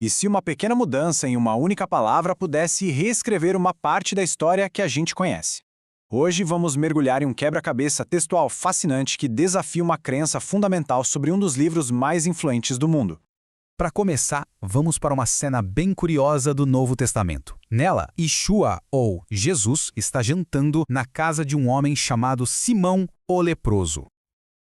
E se uma pequena mudança em uma única palavra pudesse reescrever uma parte da história que a gente conhece? Hoje vamos mergulhar em um quebra-cabeça textual fascinante que desafia uma crença fundamental sobre um dos livros mais influentes do mundo. Para começar, vamos para uma cena bem curiosa do Novo Testamento. Nela, Yeshua, ou Jesus, está jantando na casa de um homem chamado Simão o Leproso.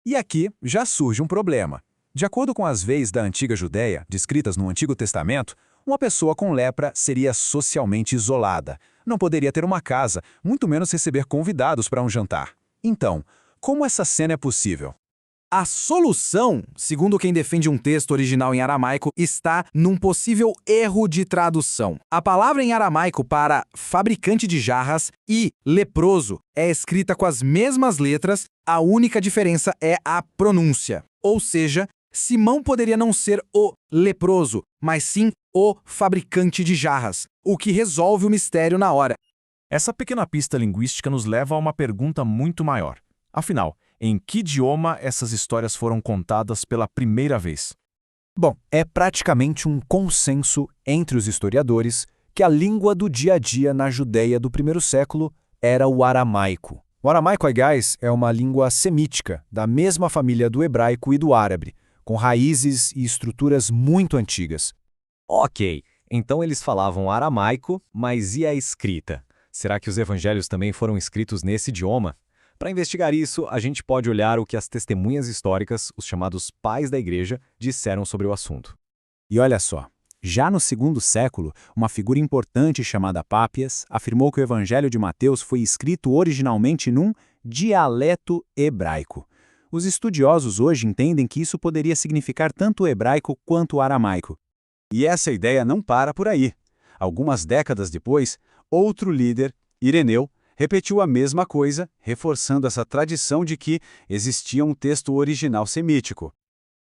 E aqui já surge um problema. De acordo com as leis da antiga Judéia, descritas no Antigo Testamento, uma pessoa com lepra seria socialmente isolada. Não poderia ter uma casa, muito menos receber convidados para um jantar. Então, como essa cena é possível? A solução, segundo quem defende um texto original em aramaico, está num possível erro de tradução. A palavra em aramaico para fabricante de jarras e leproso é escrita com as mesmas letras, a única diferença é a pronúncia. Ou seja, Simão poderia não ser o leproso, mas sim o fabricante de jarras, o que resolve o mistério na hora. Essa pequena pista linguística nos leva a uma pergunta muito maior. Afinal, em que idioma essas histórias foram contadas pela primeira vez? Bom, é praticamente um consenso entre os historiadores que a língua do dia a dia na Judéia do primeiro século era o aramaico. O aramaico, aliás, é uma língua semítica, da mesma família do hebraico e do árabe, com raízes e estruturas muito antigas. Ok, então eles falavam aramaico, mas e a escrita? Será que os evangelhos também foram escritos nesse idioma? Para investigar isso, a gente pode olhar o que as testemunhas históricas, os chamados pais da igreja, disseram sobre o assunto. E olha só, já no II século, uma figura importante chamada Pápias afirmou que o Evangelho de Mateus foi escrito originalmente num dialeto hebraico. Os estudiosos hoje entendem que isso poderia significar tanto o hebraico quanto o aramaico. E essa ideia não para por aí. Algumas décadas depois, outro líder, Ireneu, repetiu a mesma coisa, reforçando essa tradição de que existia um texto original semítico.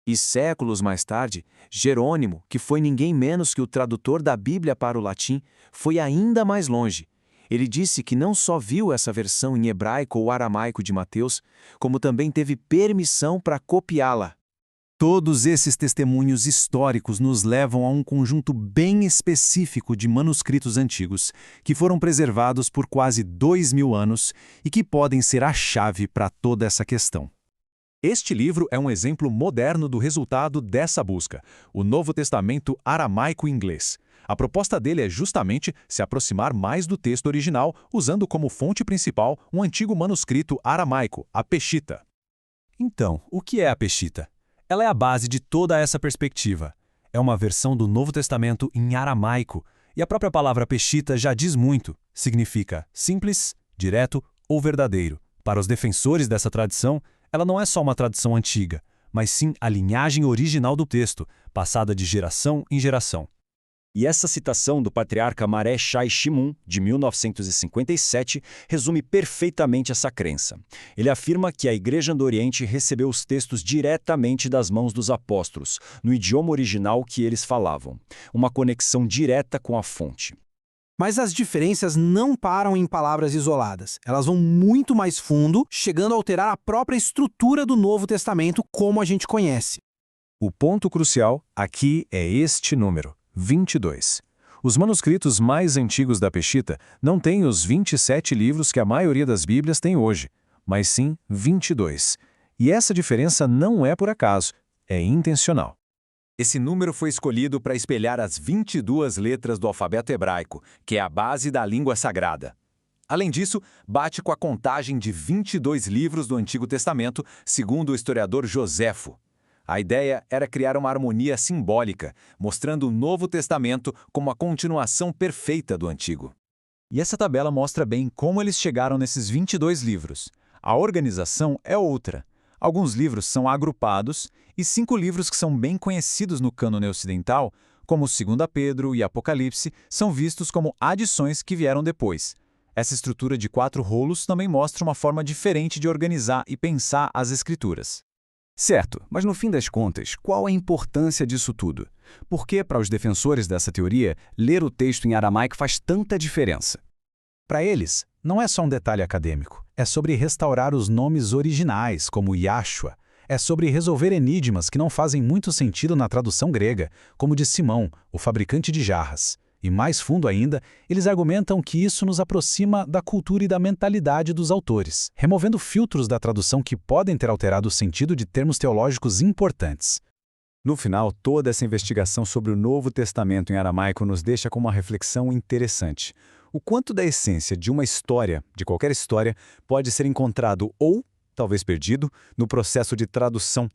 E séculos mais tarde, Jerônimo, que foi ninguém menos que o tradutor da Bíblia para o latim, foi ainda mais longe. Ele disse que não só viu essa versão em hebraico ou aramaico de Mateus, como também teve permissão para copiá-la. Todos esses testemunhos históricos nos levam a um conjunto bem específico de manuscritos antigos, que foram preservados por quase 2000 anos e que podem ser a chave para toda essa questão. Este livro é um exemplo moderno do resultado dessa busca, o Novo Testamento aramaico-inglês. A proposta dele é justamente se aproximar mais do texto original, usando como fonte principal um antigo manuscrito aramaico, a Peshita. Então, o que é a Peshita? Ela é a base de toda essa perspectiva. É uma versão do Novo Testamento em aramaico, e a própria palavra Peshita já diz muito. Significa simples, direto ou verdadeiro. Para os defensores dessa tradição, ela não é só uma tradição antiga, mas sim a linhagem original do texto, passada de geração em geração. E essa citação do patriarca Maré Shai Shimun, de 1957, resume perfeitamente essa crença. Ele afirma que a Igreja do Oriente recebeu os textos diretamente das mãos dos apóstolos, no idioma original que eles falavam, uma conexão direta com a fonte. Mas as diferenças não param em palavras isoladas. Elas vão muito mais fundo, chegando a alterar a própria estrutura do Novo Testamento como a gente conhece. O ponto crucial aqui é este número, 22. Os manuscritos mais antigos da Peshita não têm os 27 livros que a maioria das Bíblias tem hoje, mas sim 22. E essa diferença não é por acaso, é intencional. Esse número foi escolhido para espelhar as 22 letras do alfabeto hebraico, que é a base da língua sagrada. Além disso, bate com a contagem de 22 livros do Antigo Testamento, segundo o historiador Joséfo. A ideia era criar uma harmonia simbólica, mostrando o Novo Testamento como a continuação perfeita do Antigo. E essa tabela mostra bem como eles chegaram nesses 22 livros. A organização é outra. Alguns livros são agrupados e 5 livros que são bem conhecidos no cânone ocidental, como 2 Pedro e Apocalipse, são vistos como adições que vieram depois. Essa estrutura de 4 rolos também mostra uma forma diferente de organizar e pensar as escrituras. Certo, mas no fim das contas, qual a importância disso tudo? Por que, para os defensores dessa teoria, ler o texto em aramaico faz tanta diferença? Para eles, não é só um detalhe acadêmico, é sobre restaurar os nomes originais, como Yahshua. É sobre resolver enigmas que não fazem muito sentido na tradução grega, como de Simão, o fabricante de jarras. E mais fundo ainda, eles argumentam que isso nos aproxima da cultura e da mentalidade dos autores, removendo filtros da tradução que podem ter alterado o sentido de termos teológicos importantes. No final, toda essa investigação sobre o Novo Testamento em aramaico nos deixa com uma reflexão interessante. O quanto da essência de uma história, de qualquer história, pode ser encontrado ou, talvez perdido, no processo de tradução,